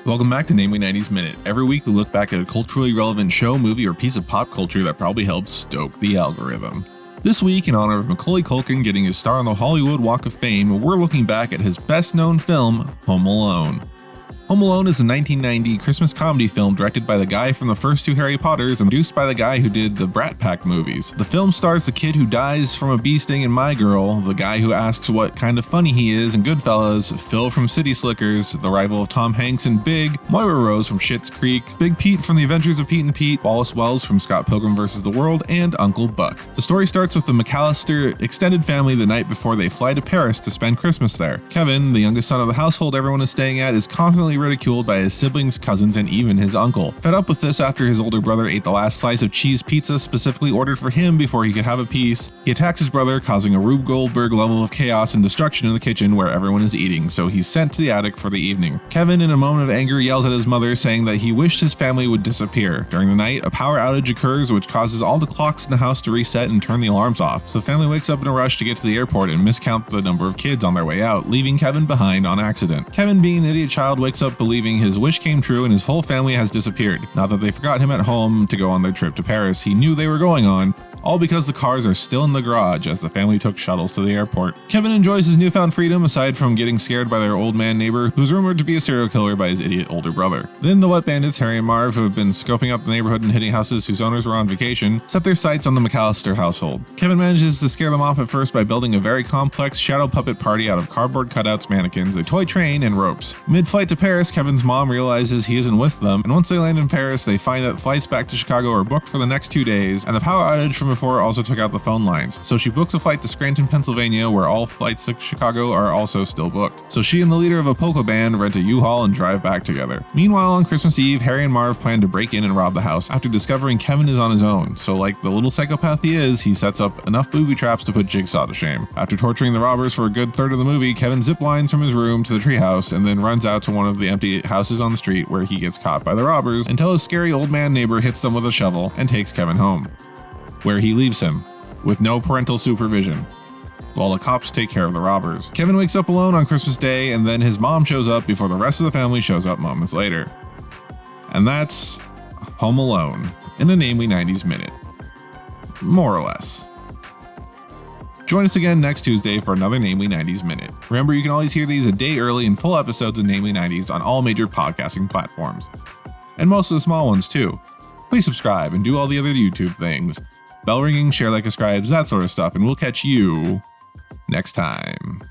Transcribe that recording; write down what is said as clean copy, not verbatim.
Welcome back to Namely 90s Minute. Every week we look back at a culturally relevant show, movie, or piece of pop culture that probably helped stoke the algorithm. This week, in honor of Macaulay Culkin getting his star on the Hollywood Walk of Fame, we're looking back at his best-known film, Home Alone. Home Alone is a 1990 Christmas comedy film directed by the guy from the first two Harry Potters and produced by the guy who did the Brat Pack movies. The film stars the kid who dies from a bee sting in My Girl, the guy who asks what kind of funny he is in Goodfellas, Phil from City Slickers, the rival of Tom Hanks in Big, Moira Rose from Schitt's Creek, Big Pete from The Adventures of Pete and Pete, Wallace Wells from Scott Pilgrim vs. the World, and Uncle Buck. The story starts with the McAllister extended family the night before they fly to Paris to spend Christmas there. Kevin, the youngest son of the household everyone is staying at, is constantly ridiculed by his siblings, cousins, and even his uncle. Fed up with this after his older brother ate the last slice of cheese pizza specifically ordered for him before he could have a piece, he attacks his brother, causing a Rube Goldberg level of chaos and destruction in the kitchen where everyone is eating, so he's sent to the attic for the evening. Kevin, in a moment of anger, yells at his mother, saying that he wished his family would disappear. During the night, a power outage occurs which causes all the clocks in the house to reset and turn the alarms off, so the family wakes up in a rush to get to the airport and miscount the number of kids on their way out, leaving Kevin behind on accident. Kevin, being an idiot child, wakes up believing his wish came true and his whole family has disappeared. Not that they forgot him at home to go on their trip to Paris he knew they were going on, all because the cars are still in the garage as the family took shuttles to the airport. Kevin enjoys his newfound freedom aside from getting scared by their old man neighbor who's rumored to be a serial killer by his idiot older brother. Then the wet bandits, Harry and Marv, who have been scoping up the neighborhood and hitting houses whose owners were on vacation, set their sights on the McAllister household. Kevin manages to scare them off at first by building a very complex shadow puppet party out of cardboard cutouts, mannequins, a toy train, and ropes. Mid-flight to Paris, Kevin's mom realizes he isn't with them, and once they land in Paris, they find that flights back to Chicago are booked for the next 2 days, and the power outage from before also took out the phone lines, so she books a flight to Scranton, Pennsylvania, where all flights to Chicago are also still booked. So she and the leader of a polka band rent a U-Haul and drive back together. Meanwhile, on Christmas Eve, Harry and Marv plan to break in and rob the house after discovering Kevin is on his own, so like the little psychopath he is, he sets up enough booby traps to put Jigsaw to shame. After torturing the robbers for a good third of the movie, Kevin ziplines from his room to the treehouse and then runs out to one of the empty houses on the street where he gets caught by the robbers until his scary old man neighbor hits them with a shovel and takes Kevin home, where he leaves him with no parental supervision, while the cops take care of the robbers. Kevin wakes up alone on Christmas Day, and then his mom shows up before the rest of the family shows up moments later. And that's Home Alone in a Namely 90s Minute. More or less. Join us again next Tuesday for another Namely 90s Minute. Remember, you can always hear these a day early in full episodes of Namely 90s on all major podcasting platforms. And most of the small ones too. Please subscribe and do all the other YouTube things. Bell ringing, share, like, subscribes, that sort of stuff, and we'll catch you next time.